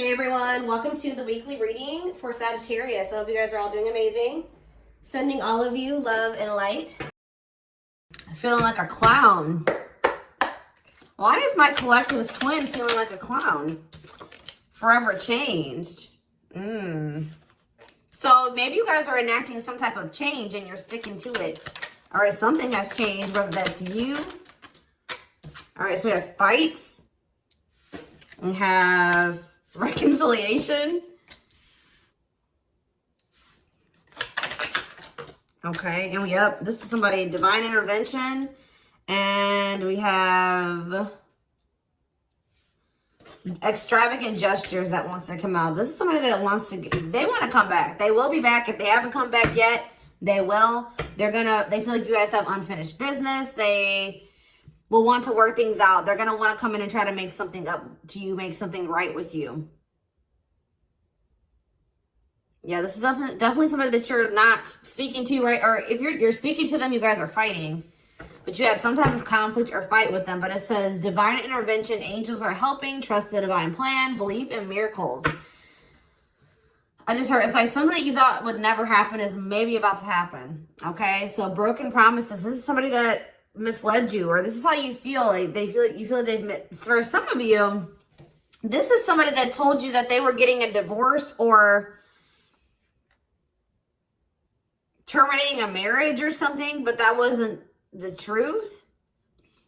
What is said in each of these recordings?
Hey everyone, welcome to the weekly reading for Sagittarius. I hope you guys are all doing amazing. Sending all of you love and light. I'm feeling like a clown. Why is my collective's twin feeling like a clown? Forever changed. So maybe you guys are enacting some type of change and you're sticking to it. All right, something has changed, whether that's you. All right, so we have fights. We have reconciliation. Okay, and this is somebody, divine intervention. And we have extravagant gestures that wants to come out. This is somebody that wants to, they want to come back. They will be back. If they haven't come back yet, they will. They feel like you guys have unfinished business. They will want to work things out. They're going to want to come in and try to make something up to you, make something right with you. Yeah, this is definitely somebody that you're not speaking to, right? Or if you're speaking to them, you guys are fighting. But you had some type of conflict or fight with them. But it says, divine intervention, angels are helping, trust the divine plan, believe in miracles. I just heard, it's like something that you thought would never happen is maybe about to happen. Okay, so broken promises. This is somebody that misled you, or this is how you feel. Like you feel like they've, for some of you, this is somebody that told you that they were getting a divorce or terminating a marriage or something, but that wasn't the truth.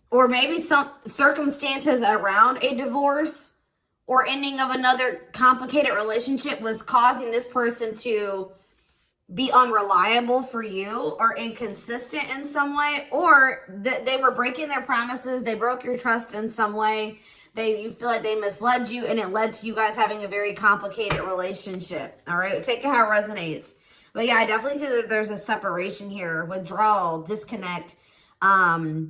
Or maybe some circumstances around a divorce or ending of another complicated relationship was causing this person to be unreliable for you or inconsistent in some way, or they were breaking their promises. They broke your trust in some way. You feel like they misled you, and it led to you guys having a very complicated relationship. All right, take it how it resonates. But yeah, I definitely see that there's a separation here, withdrawal, disconnect. The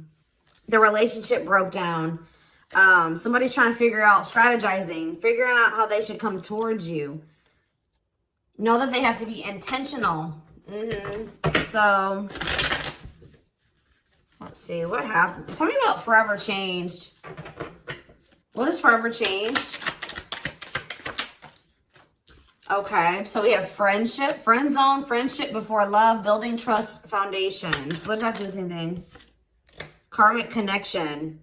relationship broke down. Somebody's trying to figure out, strategizing, figuring out how they should come towards you. Know that they have to be intentional. So, let's see, what happened? Tell me about forever changed. What is forever changed? Okay, so we have friendship, friend zone, friendship before love, building trust, foundation. What does that do with anything? Karmic connection.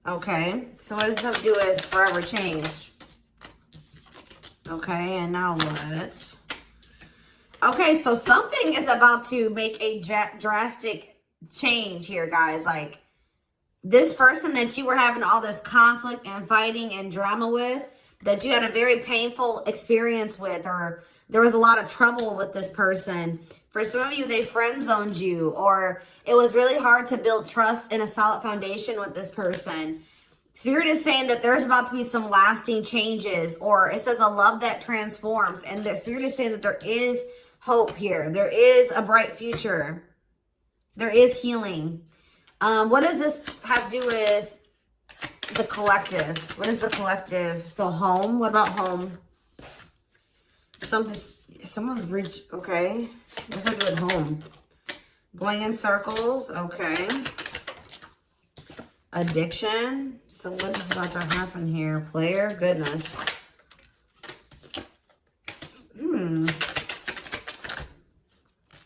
Okay, so what does this have to do with forever changed? Okay, and now what? Okay, so something is about to make a drastic change here, guys. Like, this person that you were having all this conflict and fighting and drama with, that you had a very painful experience with, or there was a lot of trouble with this person. For some of you, they friend zoned you, or it was really hard to build trust and a solid foundation with this person. Spirit is saying that there's about to be some lasting changes, or it says a love that transforms. And the Spirit is saying that there is hope here. There is a bright future. There is healing. What does this have to do with the collective? What is the collective? So home. What about home? Someone's reached. Okay. What's that do with home? Going in circles. Okay. Addiction. So what is about to happen here? Player. Goodness.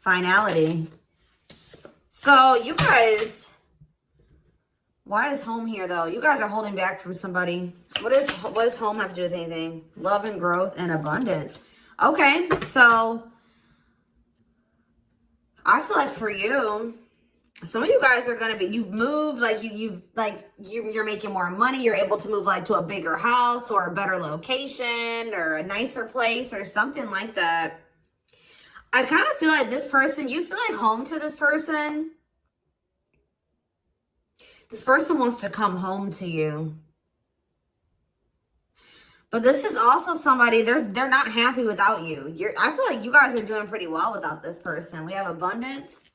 Finality. So you guys, why is home here though? You guys are holding back from somebody. What does home have to do with anything? Love and growth and abundance. Okay, so I feel like for you, some of you guys are gonna be, you've moved, like you're making more money. You're able to move like to a bigger house or a better location or a nicer place or something like that. I kind of feel like this person, you feel like home to this person. This person wants to come home to you. But this is also somebody, they're not happy without you. I feel like you guys are doing pretty well without this person. We have abundance,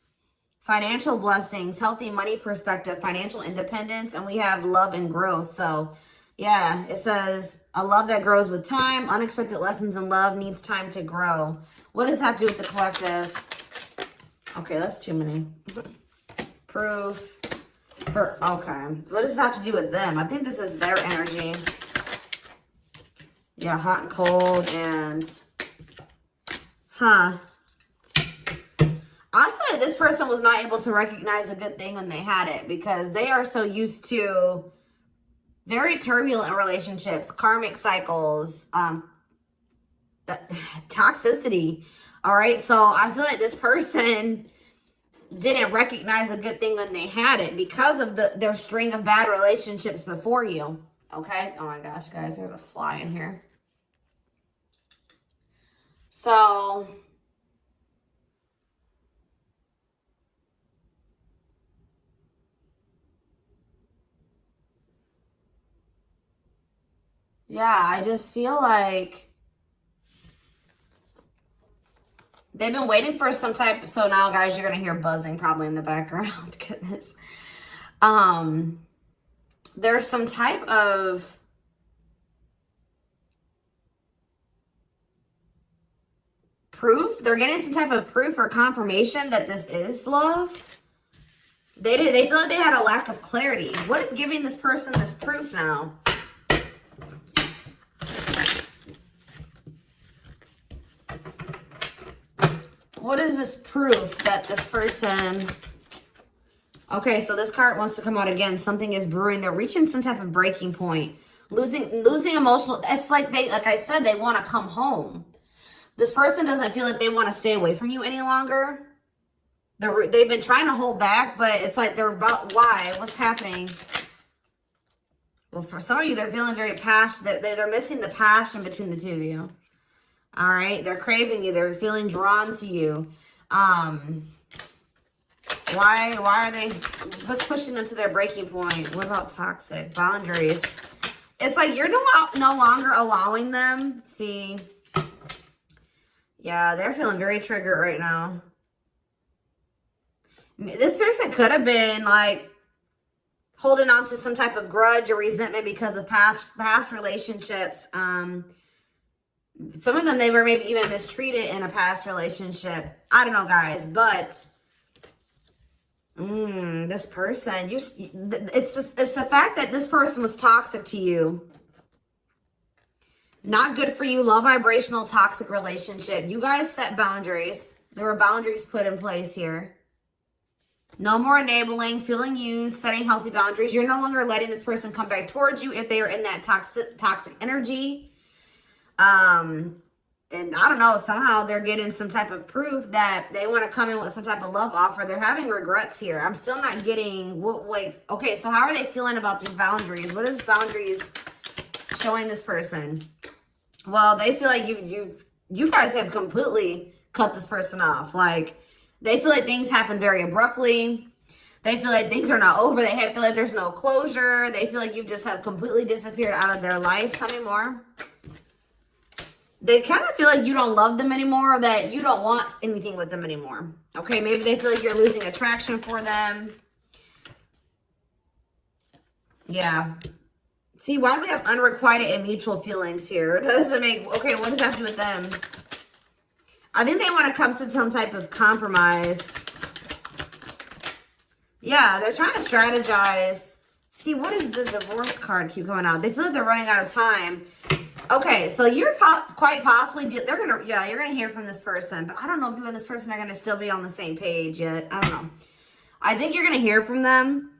financial blessings, healthy money perspective, financial independence, and we have love and growth. So yeah, it says a love that grows with time. Unexpected lessons in love needs time to grow. What does that have to do with the collective? Okay, that's too many. Proof. Okay. What does this have to do with them? I think this is their energy. Yeah, hot and cold and... Huh. I feel like this person was not able to recognize a good thing when they had it because they are so used to very turbulent relationships, karmic cycles, toxicity. All right. So I feel like this person didn't recognize a good thing when they had it because of their string of bad relationships before you. Okay. Oh my gosh, guys, there's a fly in here. So yeah, I just feel like they've been waiting for some type. So now, guys, you're gonna hear buzzing probably in the background. Goodness. There's some type of proof. They're getting some type of proof or confirmation that this is love. They feel like they had a lack of clarity. What is giving this person this proof now? What is this proof that this person... Okay, so this card wants to come out again. Something is brewing. They're reaching some type of breaking point. Losing emotional... It's like I said, they want to come home. This person doesn't feel like they want to stay away from you any longer. They've been trying to hold back, but it's like they're about... Why? What's happening? Well, for some of you, they're feeling very passionate. They're missing the passion between the two of you. All right, they're craving you. They're feeling drawn to you. Why are they? What's pushing them to their breaking point? What about toxic boundaries? It's like you're no longer allowing them. See, yeah, they're feeling very triggered right now. This person could have been like holding on to some type of grudge or resentment because of past relationships. Some of them, they were maybe even mistreated in a past relationship. I don't know, guys, but this person, it's the fact that this person was toxic to you. Not good for you, low vibrational, toxic relationship. You guys set boundaries. There were boundaries put in place here. No more enabling, feeling used, setting healthy boundaries. You're no longer letting this person come back towards you if they are in that toxic energy. And I don't know, somehow they're getting some type of proof that they want to come in with some type of love offer. They're having regrets here. I'm still not getting okay, so how are they feeling about these boundaries? What is boundaries showing this person? Well, they feel like you guys have completely cut this person off. Like, they feel like things happen very abruptly. They feel like things are not over. They feel like there's no closure. They feel like you just have completely disappeared out of their life. Tell me more. They kind of feel like you don't love them anymore, or that you don't want anything with them anymore. Okay, maybe they feel like you're losing attraction for them. Yeah. See, why do we have unrequited and mutual feelings here? Doesn't make... Okay, what does that have to do with them? I think they want to come to some type of compromise. Yeah, they're trying to strategize. See, what is the divorce card keep going out? They feel like they're running out of time. Okay, so you're quite possibly, you're gonna hear from this person, but I don't know if you and this person are gonna still be on the same page yet. I don't know. I think you're gonna hear from them.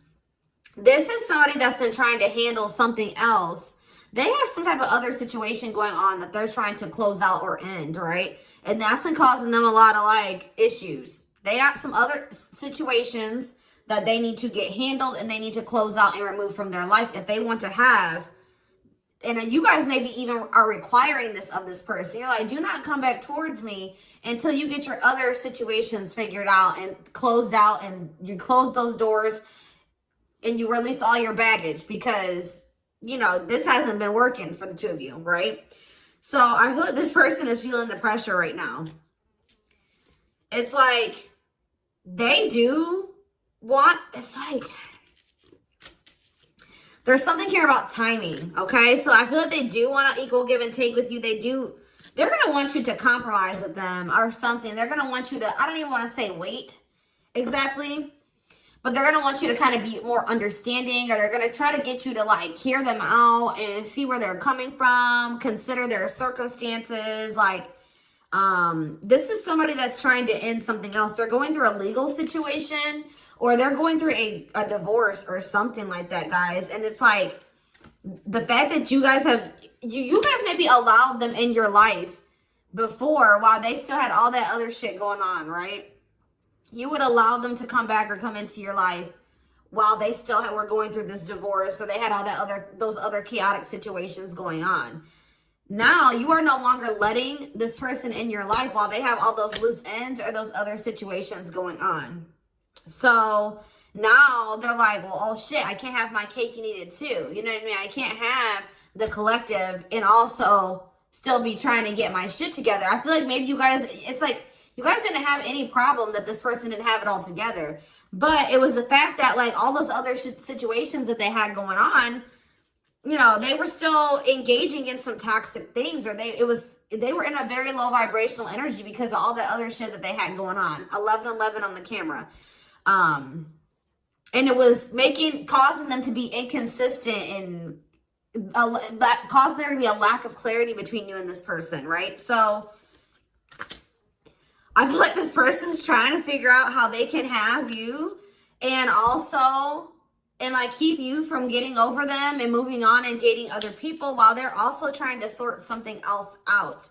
This is somebody that's been trying to handle something else. They have some type of other situation going on that they're trying to close out or end, right? And that's been causing them a lot of like issues. They have some other situations that they need to get handled and they need to close out and remove from their life if they want to have. And you guys maybe even are requiring this of this person. You're like, do not come back towards me until you get your other situations figured out and closed out, and you close those doors and you release all your baggage, because, you know, this hasn't been working for the two of you, right? So I feel like this person is feeling the pressure right now. It's like they do want, it's like... There's something here about timing, okay? So I feel like they do want to equal give and take with you. They're going to want you to compromise with them or something. They're going to want you to, I don't even want to say wait exactly, but they're going to want you to kind of be more understanding, or they're going to try to get you to like hear them out and see where they're coming from, consider their circumstances. Like, this is somebody that's trying to end something else. They're going through a legal situation, or they're going through a divorce or something like that, guys. And it's like, the fact that you guys have, you guys maybe allowed them in your life before while they still had all that other shit going on, right? You would allow them to come back or come into your life while they still were going through this divorce, or they had all that those other chaotic situations going on. Now you are no longer letting this person in your life while they have all those loose ends or those other situations going on. So now they're like, well, oh shit, I can't have my cake and eat it too. You know what I mean? I can't have the collective and also still be trying to get my shit together. I feel like maybe you guys, it's like, you guys didn't have any problem that this person didn't have it all together. But it was the fact that like all those other situations that they had going on, you know, they were still engaging in some toxic things, or they were in a very low vibrational energy because of all that other shit that they had going on. 1111 on the camera. And it was causing them to be inconsistent and causing there to be a lack of clarity between you and this person, right? So I feel like this person's trying to figure out how they can have you and also, and like keep you from getting over them and moving on and dating other people while they're also trying to sort something else out.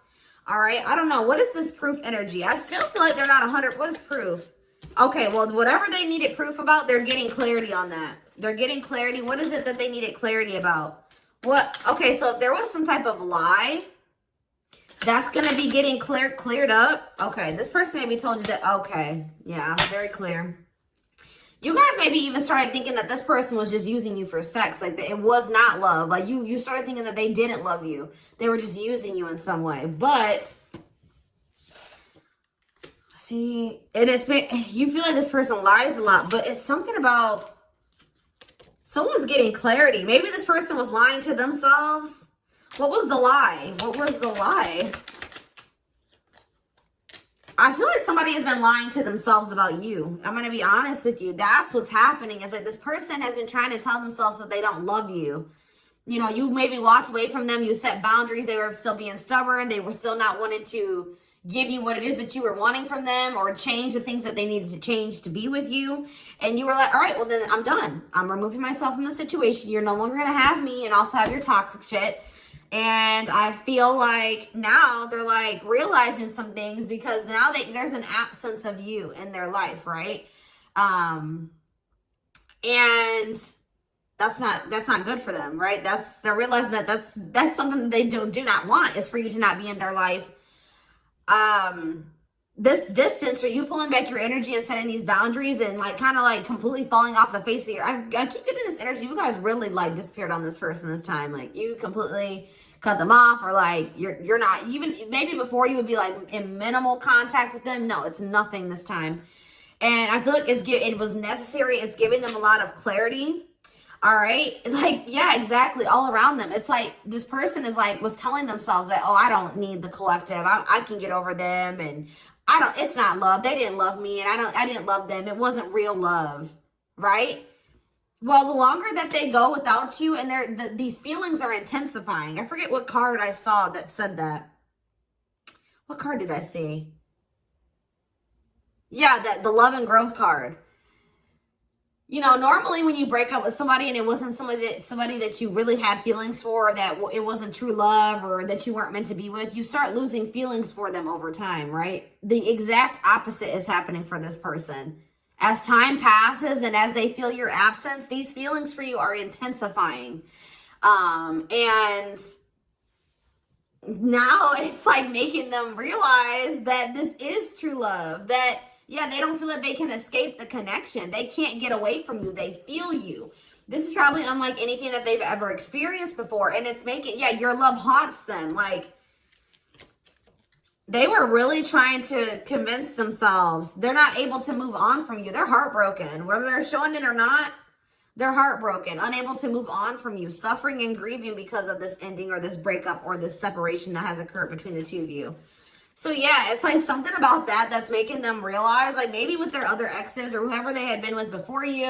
All right. I don't know. What is this proof energy? I still feel like they're not 100. What is proof? Okay. Well, whatever they needed proof about, they're getting clarity on that. They're getting clarity. What is it that they needed clarity about? What? Okay. So if there was some type of lie, that's going to be getting cleared up. Okay. This person maybe told you that. Okay. Yeah. Very clear. You guys maybe even started thinking that this person was just using you for sex. Like, it was not love. Like, you started thinking that they didn't love you. They were just using you in some way. But, see, you feel like this person lies a lot. But it's something about someone's getting clarity. Maybe this person was lying to themselves. What was the lie? What was the lie? I feel like somebody has been lying to themselves about you. I'm going to be honest with you. That's what's happening. It's like this person has been trying to tell themselves that they don't love you. You know, you maybe walked away from them. You set boundaries. They were still being stubborn. They were still not wanting to give you what it is that you were wanting from them, or change the things that they needed to change to be with you. And you were like, all right, well then I'm done. I'm removing myself from the situation. You're no longer going to have me and also have your toxic shit. And I feel like now they're like realizing some things because now there's an absence of you in their life, right? And that's not good for them, right? They're realizing that that's something that they do not want, is for you to not be in their life. This distance, or you pulling back your energy and setting these boundaries and like kind of like completely falling off the face of the earth. I keep getting this energy. You guys really like disappeared on this person this time. Like, you completely cut them off, or like you're not even, maybe before you would be like in minimal contact with them. No, it's nothing this time. And I feel like it was necessary. It's giving them a lot of clarity. All right. Like, yeah, exactly. All around them. It's like this person was telling themselves that, oh, I don't need the collective. I can get over them. And it's not love. They didn't love me. And I didn't love them. It wasn't real love. Right. Well, the longer that they go without you, and these feelings are intensifying. I forget what card I saw that said that. What card did I see? Yeah, the love and growth card. You know, normally when you break up with somebody and it wasn't somebody that you really had feelings for, that it wasn't true love, or that you weren't meant to be with, you start losing feelings for them over time, right? The exact opposite is happening for this person. As time passes and as they feel your absence, these feelings for you are intensifying. And now it's like making them realize that this is true love. That, yeah, they don't feel like they can escape the connection. They can't get away from you. They feel you. This is probably unlike anything that they've ever experienced before. And it's your love haunts them. Like, they were really trying to convince themselves they're not able to move on from you. They're heartbroken. Whether they're showing it or not, they're heartbroken, unable to move on from you, suffering and grieving because of this ending or this breakup or this separation that has occurred between the two of you. So yeah, it's like something about that that's making them realize, like maybe with their other exes or whoever they had been with before you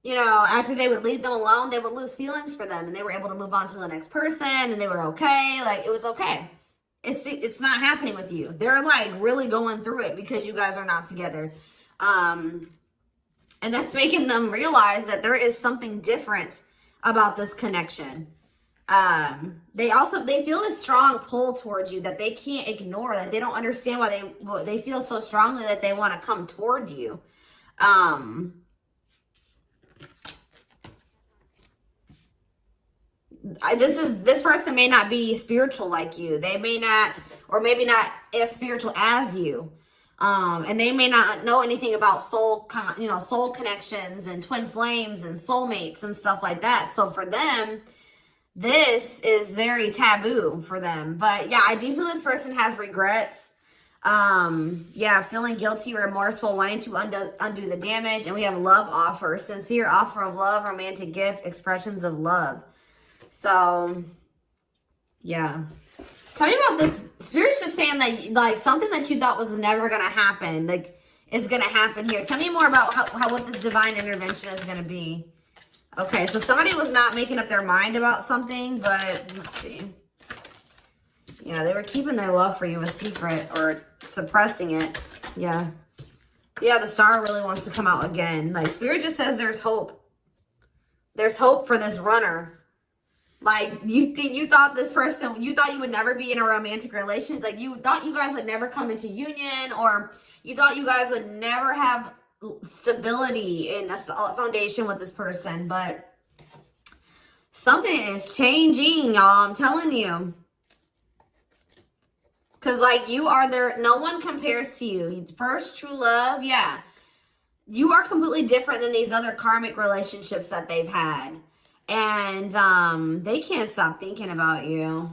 know, after they would leave them alone, they would lose feelings for them and they were able to move on to the next person and they were okay. Like, it was okay. It's not happening with you. They're like really going through it because you guys are not together. And that's making them realize that there is something different about this connection. They feel this strong pull towards you that they can't ignore, that they don't understand why they feel so strongly that they want to come toward you. This person may not be spiritual like you. They may not, or maybe not as spiritual as you. And they may not know anything about soul connections and twin flames and soulmates and stuff like that. So for them, this is very taboo for them. But yeah, I do feel this person has regrets. Yeah, feeling guilty, remorseful, wanting to undo the damage. And we have love offer, sincere offer of love, romantic gift, expressions of love. So, yeah. Tell me about this. Spirit's just saying that, like, something that you thought was never going to happen, like, is going to happen here. Tell me more about what this divine intervention is going to be. Okay, so somebody was not making up their mind about something, but let's see. Yeah, they were keeping their love for you a secret or suppressing it. Yeah. Yeah, the star really wants to come out again. Like, Spirit just says there's hope. There's hope for this runner. Like, you thought this person, you thought you would never be in a romantic relationship. Like, you thought you guys would never come into union, or you thought you guys would never have stability in a solid foundation with this person. But something is changing, y'all. I'm telling you. Because, like, you are there. No one compares to you. First true love, yeah. You are completely different than these other karmic relationships that they've had. And they can't stop thinking about you.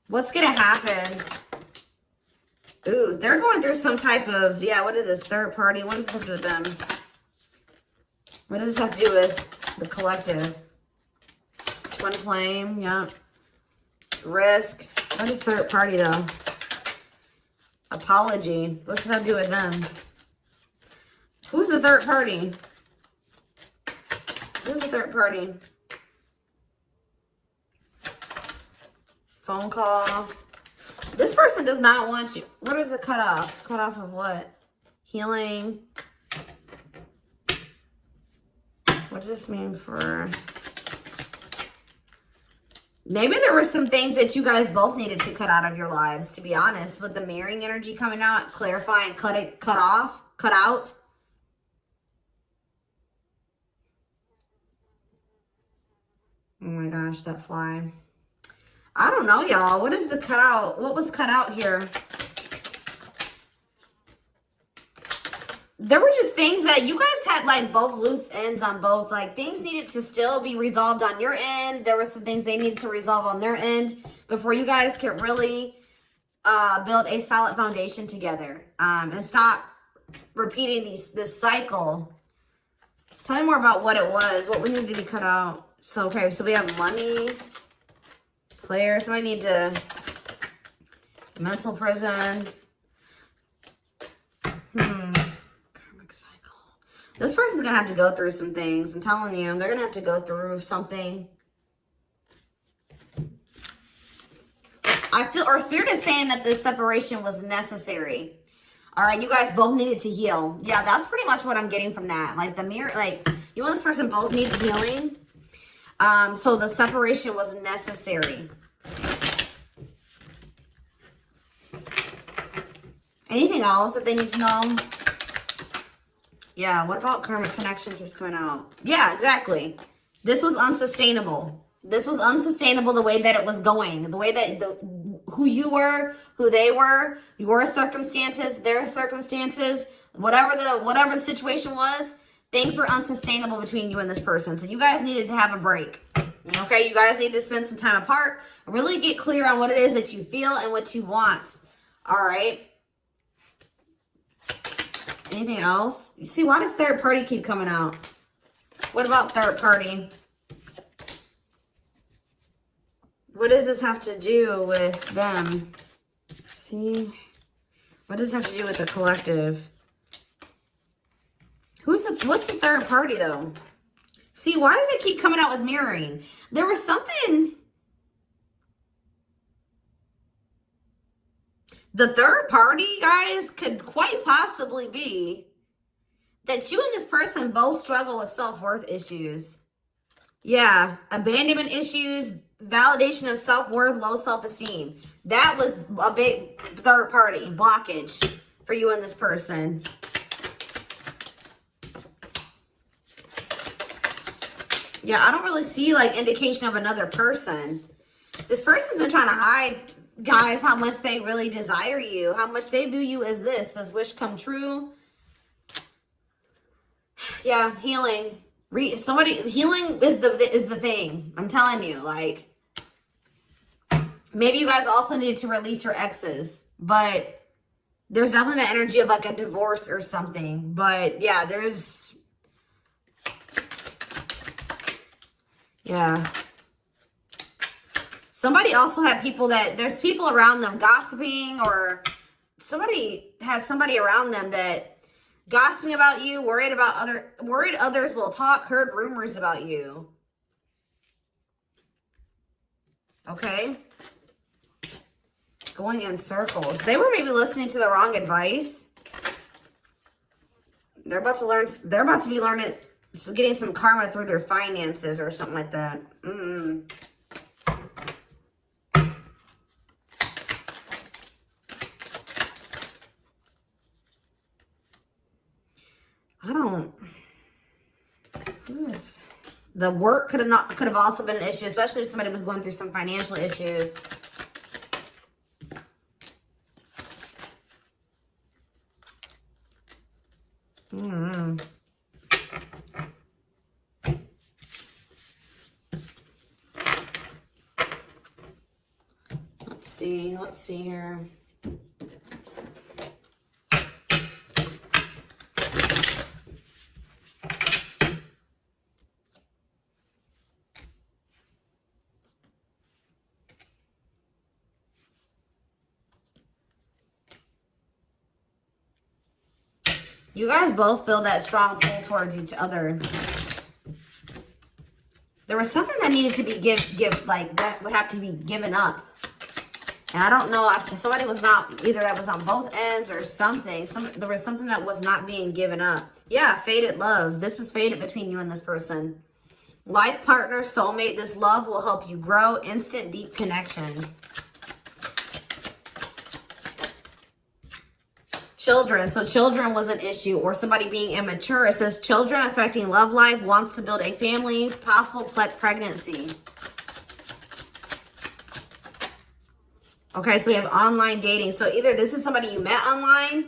What's going to happen? Ooh, they're going through some type of, yeah, what is this? Third party? What does this have to do with them? What does this have to do with the collective? Twin flame, yeah. Risk. What is third party, though? Apology. What's this have to do with them? Who's the third party? Who's the third party? Phone call. This person does not want you. What is it cut off? Cut off of what? Healing. What does this mean for... Maybe there were some things that you guys both needed to cut out of your lives, to be honest. With the mirroring energy coming out, clarifying, cut out. Oh my gosh, that fly. I don't know, y'all. What is the cutout? What was cut out here? There were just things that you guys had, like, both loose ends on both. Like, things needed to still be resolved on your end. There were some things they needed to resolve on their end before you guys could really build a solid foundation together. And stop repeating this cycle. Tell me more about what it was. What we needed to be cut out. So, okay, so we have money, player. So I need to, mental prison. Karmic cycle. This person's going to have to go through some things. I'm telling you, they're going to have to go through something. I feel, or Spirit is saying that this separation was necessary. All right, you guys both needed to heal. Yeah, that's pretty much what I'm getting from that. Like, the mirror, like, you and this person both needed healing. So the separation was necessary. Anything else that they need to know? Yeah, what about karmic connections was coming out? Yeah, exactly. This was unsustainable. This was unsustainable the way that it was going. The way that who you were, who they were, your circumstances, their circumstances, whatever the situation was. Things were unsustainable between you and this person. So you guys needed to have a break. Okay? You guys need to spend some time apart. Really get clear on what it is that you feel and what you want. All right? Anything else? You see, why does third party keep coming out? What about third party? What does this have to do with them? See? What does it have to do with the collective? What's the third party, though? See, why does it keep coming out with mirroring? There was something... The third party, guys, could quite possibly be that you and this person both struggle with self-worth issues. Yeah, abandonment issues, validation of self-worth, low self-esteem. That was a big third party blockage for you and this person. Yeah, I don't really see like indication of another person. This person's been trying to hide, guys, how much they really desire you, how much they view you as this wish come true. Yeah, healing. Healing is the thing. I'm telling you, like, maybe you guys also need to release your exes, but there's definitely that energy of like a divorce or something. But yeah, yeah. Somebody also had there's people around them gossiping, or somebody has somebody around them that gossiping about you, worried others will talk, heard rumors about you. Okay. Going in circles. They were maybe listening to the wrong advice. They're about to be learning, getting some karma through their finances or something like that. The work could have also been an issue, especially if somebody was going through some financial issues. Let's see here. You guys both feel that strong pull towards each other. There was something that needed to be that would have to be given up. And I don't know if somebody was not, either that was on both ends or something. There was something that was not being given up. Yeah, fated love. This was fated between you and this person. Life partner, soulmate. This love will help you grow. Instant deep connection. Children. So children was an issue, or somebody being immature. It says children affecting love life, wants to build a family, possible pregnancy. Okay, so we have online dating. So either this is somebody you met online,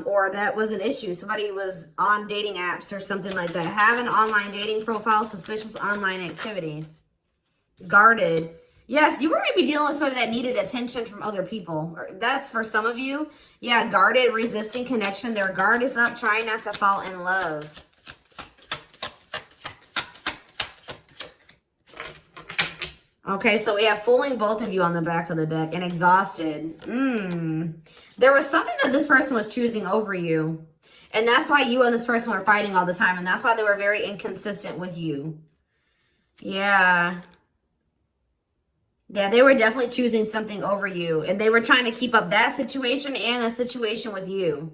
or that was an issue. Somebody was on dating apps or something like that. Have an online dating profile, suspicious online activity. Guarded. Yes, you were maybe dealing with somebody that needed attention from other people. That's for some of you. Yeah, guarded, resisting connection. Their guard is up, trying not to fall in love. Okay, so we have fooling both of you on the back of the deck and exhausted. There was something that this person was choosing over you. And that's why you and this person were fighting all the time. And that's why they were very inconsistent with you. Yeah. Yeah, they were definitely choosing something over you. And they were trying to keep up that situation and a situation with you.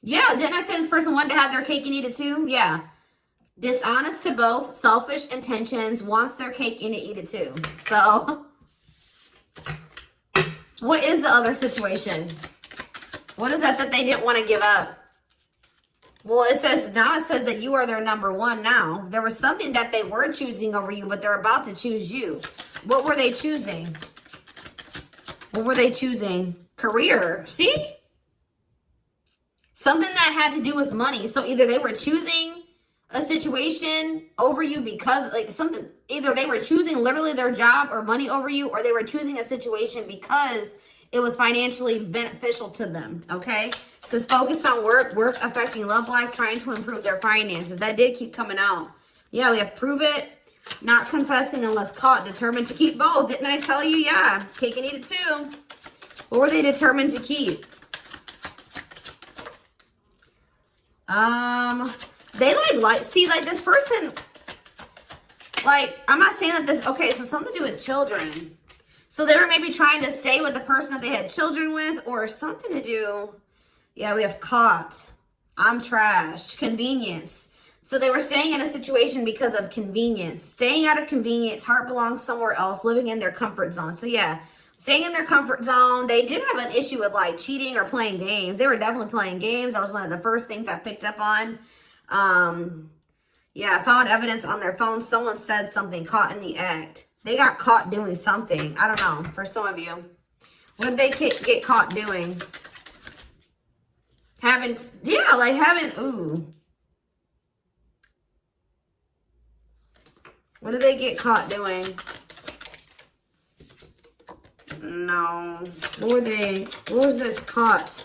Yeah, didn't I say this person wanted to have their cake and eat it too? Yeah. Dishonest to both, selfish intentions, wants their cake and to eat it too. So, what is the other situation? What is that they didn't want to give up? Well, it says that you are their number one now. There was something that they were choosing over you, but they're about to choose you. What were they choosing? What were they choosing? Career. See? Something that had to do with money. So either they were choosing a situation over you because either they were choosing literally their job or money over you, or they were choosing a situation because it was financially beneficial to them. Okay, so it's focused on work affecting love life, trying to improve their finances. That did keep coming out. Yeah, we have prove it, not confessing unless caught, determined to keep both. Didn't I tell you? Yeah, cake and eat it too. What were they determined to keep? They see, like this person, like, I'm not saying that this, okay, so something to do with children. So they were maybe trying to stay with the person that they had children with, or something to do, yeah, we have caught, I'm trash, convenience. So they were staying in a situation because of convenience. Staying out of convenience, heart belongs somewhere else, living in their comfort zone. So yeah, staying in their comfort zone. They did have an issue with like cheating or playing games. They were definitely playing games. That was one of the first things I picked up on. Yeah, I found evidence on their phone. Someone said something, caught in the act. They got caught doing something. I don't know, for some of you. What did they get caught doing? Ooh. What did they get caught doing? No. What was this caught?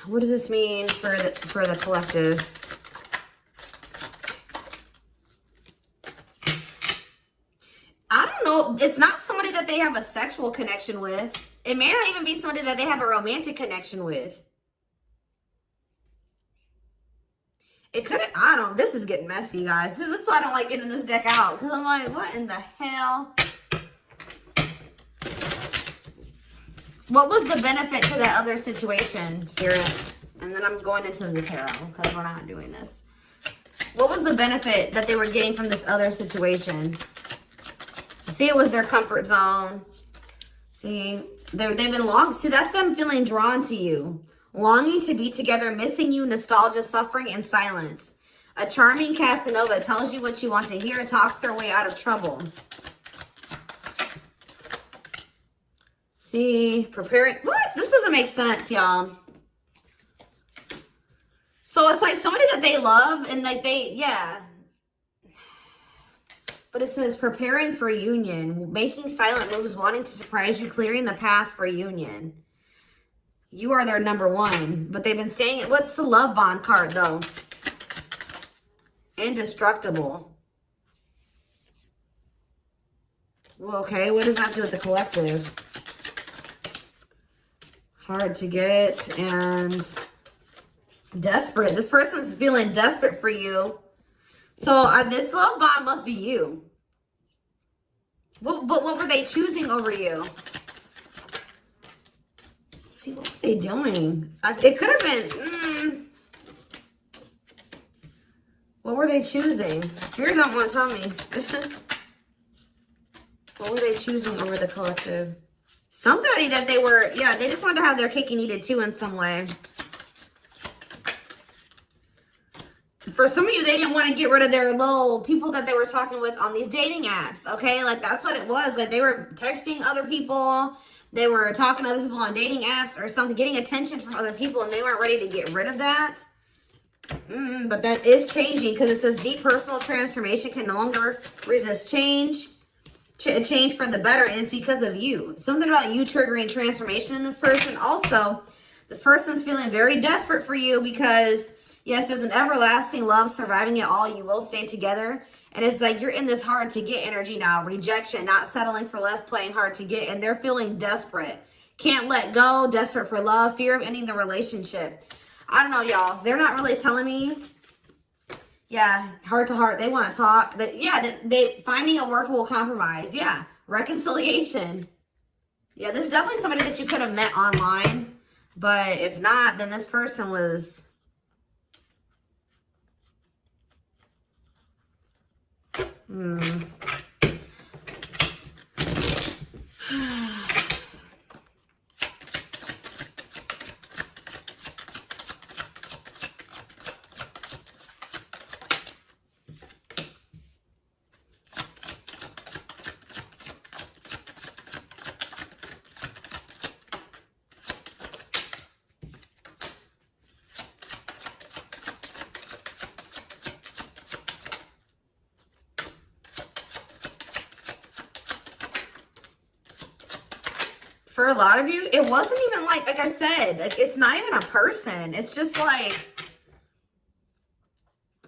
What does this mean for the collective? I don't know. It's not somebody that they have a sexual connection with. It may not even be somebody that they have a romantic connection with. It could have, I don't, this is getting messy, guys. That's why I don't like getting this deck out. Because I'm like, what in the hell? What was the benefit to that other situation, Spirit? And then I'm going into the tarot because we're not doing this. What was the benefit that they were getting from this other situation? See, it was their comfort zone. See, they've been see, that's them feeling drawn to you. Longing to be together, missing you, nostalgia, suffering, and silence. A charming Casanova tells you what you want to hear, talks their way out of trouble. See, preparing. What? This doesn't make sense, y'all. So it's like somebody that they love and like yeah. But it says preparing for union, making silent moves, wanting to surprise you, clearing the path for union. You are their number one, but they've been staying. What's the love bond card though? Indestructible. Well, okay, what does that do with the collective? Hard to get and desperate. This person's feeling desperate for you. So this love bond must be you. But what were they choosing over you? See, what were they doing? It could have been... What were they choosing? Spirit don't want to tell me. What were they choosing over the collective? Somebody that they were... Yeah, they just wanted to have their cake and eat it too in some way. For some of you, they didn't want to get rid of their little people that they were talking with on these dating apps, okay? Like, that's what it was. Like, they were texting other people. They were talking to other people on dating apps or something, getting attention from other people, and they weren't ready to get rid of that. But that is changing because it says deep personal transformation can no longer resist change. Change for the better, and it's because of you. Something about you triggering transformation in this person. Also, this person's feeling very desperate for you because... Yes, it's an everlasting love, surviving it all. You will stay together. And it's like you're in this hard to get energy now. Rejection, not settling for less, playing hard to get. And they're feeling desperate. Can't let go, desperate for love, fear of ending the relationship. I don't know, y'all. They're not really telling me. Yeah, heart to heart. They want to talk. But yeah, they finding a workable compromise. Yeah, reconciliation. Yeah, this is definitely somebody that you could have met online. But if not, then this person was... For a lot of you, it wasn't even like I said, like it's not even a person. It's just like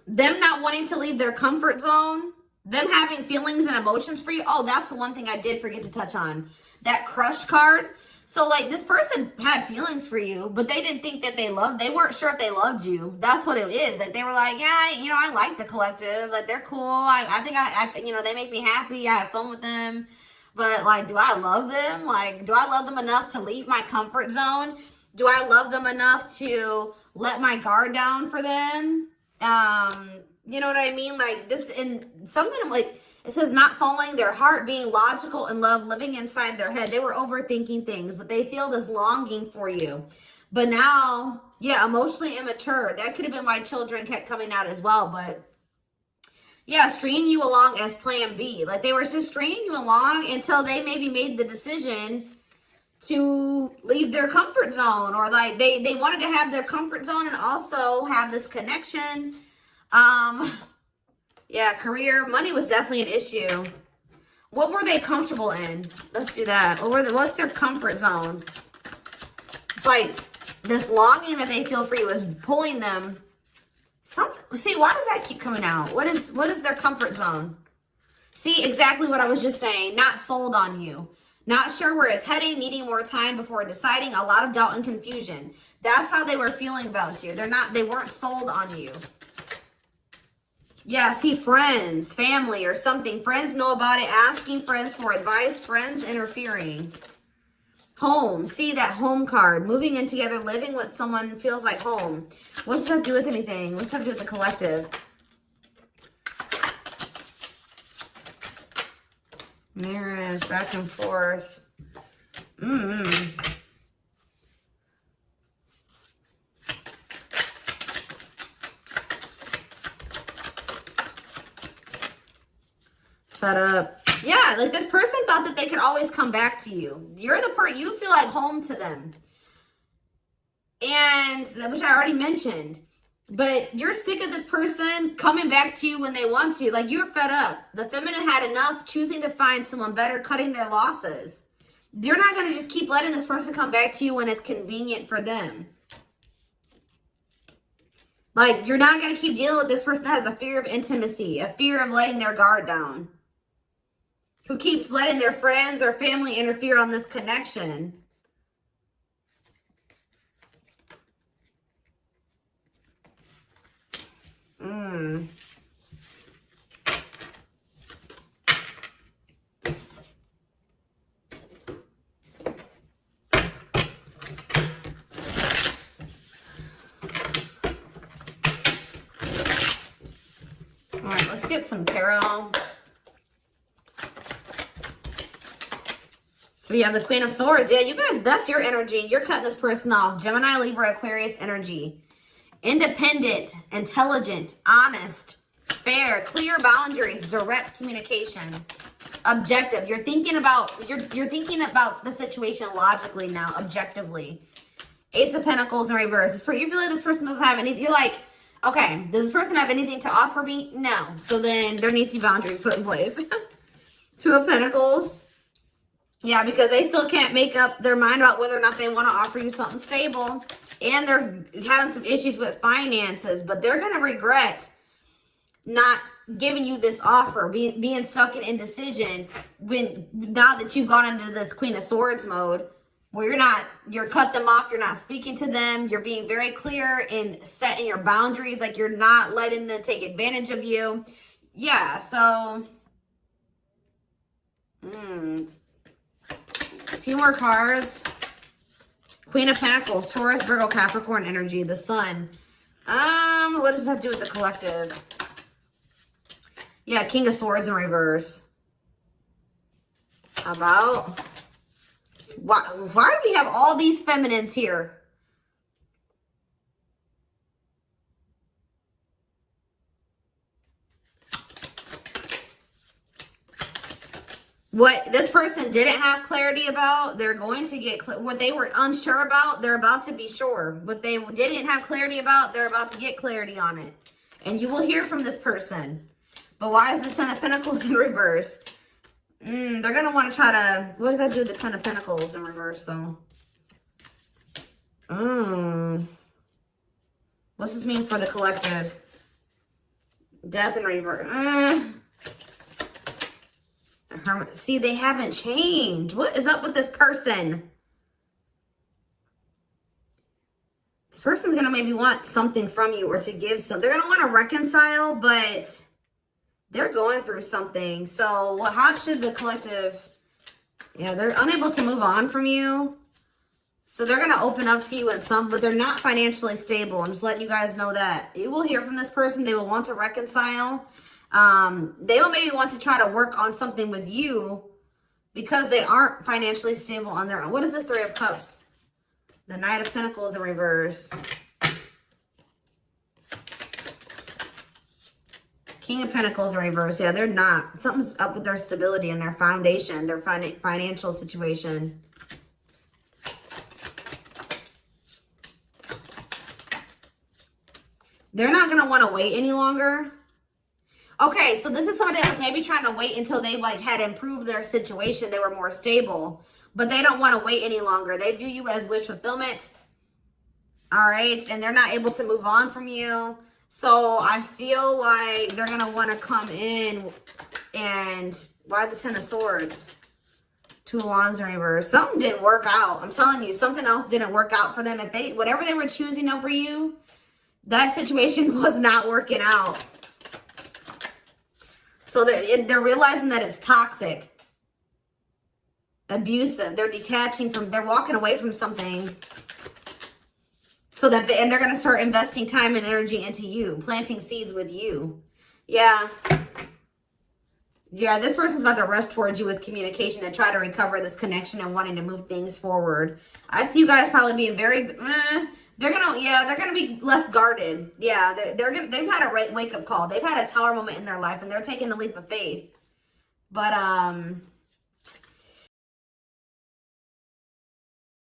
them not wanting to leave their comfort zone them having feelings and emotions for you. Oh, that's the one thing I did forget to touch on. That crush card. So, like, this person had feelings for you, but they didn't think that they weren't sure if they loved you. That's what it is. That they were like, yeah, you know, I like the collective. Like, they're cool. I think you know, they make me happy. I have fun with them. But, like, do I love them? Like, do I love them enough to leave my comfort zone? Do I love them enough to let my guard down for them? You know what I mean? Like, this, and something like, it says not following their heart, being logical in love, living inside their head. They were overthinking things, but they feel this longing for you. But now, yeah, emotionally immature. That could have been why children kept coming out as well. But yeah, stringing you along as plan B. Like, they were just stringing you along until they maybe made the decision to leave their comfort zone. Or like they wanted to have their comfort zone and also have this connection. Yeah, career, money was definitely an issue. What were they comfortable in? Let's do that. What's their comfort zone? It's like this longing that they feel for you is pulling them. See, why does that keep coming out? What is their comfort zone? See, exactly what I was just saying. Not sold on you. Not sure where it's heading, needing more time before deciding, a lot of doubt and confusion. That's how they were feeling about you. They weren't sold on you. Yeah, see, friends, family, or something. Friends know about it, asking friends for advice, friends interfering. Home, see that home card. Moving in together, living with someone feels like home. What's that do with anything? What's that do with the collective? Marriage, back and forth. Fed up. Yeah, like this person thought that they could always come back to you. You're the person, you feel like home to them. And, which I already mentioned. But you're sick of this person coming back to you when they want to. Like, you're fed up. The feminine had enough, choosing to find someone better, cutting their losses. You're not going to just keep letting this person come back to you when it's convenient for them. Like, you're not going to keep dealing with this person that has a fear of intimacy, a fear of letting their guard down, who keeps letting their friends or family interfere on this connection. All right, let's get some tarot. So we have the Queen of Swords. Yeah, you guys, that's your energy. You're cutting this person off. Gemini, Libra, Aquarius energy. Independent, intelligent, honest, fair, clear boundaries, direct communication, objective. You're thinking about the situation logically now, objectively. Ace of Pentacles in reverse. You feel like this person doesn't have anything. You're like, okay, does this person have anything to offer me? No. So then there needs to be boundaries put in place. Two of Pentacles. Yeah, because they still can't make up their mind about whether or not they want to offer you something stable. And they're having some issues with finances. But they're going to regret not giving you this offer, being stuck in indecision now that you've gone into this Queen of Swords mode, where you're cut them off, you're not speaking to them, you're being very clear in setting your boundaries, like you're not letting them take advantage of you. Yeah, so a few more cards. Queen of Pentacles, Taurus, Virgo, Capricorn energy, the Sun. What does that have to do with the collective? Yeah, King of Swords in reverse. About why do we have all these feminines here? What this person didn't have clarity about, they're going to get what they were unsure about, they're about to be sure. What they didn't have clarity about, they're about to get clarity on it. And you will hear from this person. But why is the Ten of Pentacles in reverse? They're going to want to try to... What does that do with the Ten of Pentacles in reverse, though? What's this mean for the collective? Death in reverse. See, they haven't changed. What is up with this person? This person's going to maybe want something from you or to give some. They're going to want to reconcile, but they're going through something. So how should the collective... Yeah, they're unable to move on from you. So they're going to open up to you in some, but they're not financially stable. I'm just letting you guys know that. You will hear from this person. They will want to reconcile. They will maybe want to try to work on something with you because they aren't financially stable on their own. What is the Three of Cups? The Knight of Pentacles in reverse. King of Pentacles in reverse. Yeah, they're not. Something's up with their stability and their foundation, their financial situation. They're not going to want to wait any longer. Okay, so this is somebody that was maybe trying to wait until they like had improved their situation. They were more stable, but they don't want to wait any longer. They view you as wish fulfillment. All right, and they're not able to move on from you. So I feel like they're going to want to come in and... Why the Ten of Swords? Two of Wands in reverse. Something didn't work out. I'm telling you, something else didn't work out for them. If they, whatever they were choosing over you, that situation was not working out. So they're realizing that it's toxic, abusive. They're detaching from, they're walking away from something. So that, and they're going to start investing time and energy into you, planting seeds with you. Yeah. Yeah, this person's about to rush towards you with communication and try to recover this connection and wanting to move things forward. I see you guys probably being very, they're gonna be less guarded. Yeah, they've had a wake up call. They've had a tower moment in their life and they're taking a leap of faith. But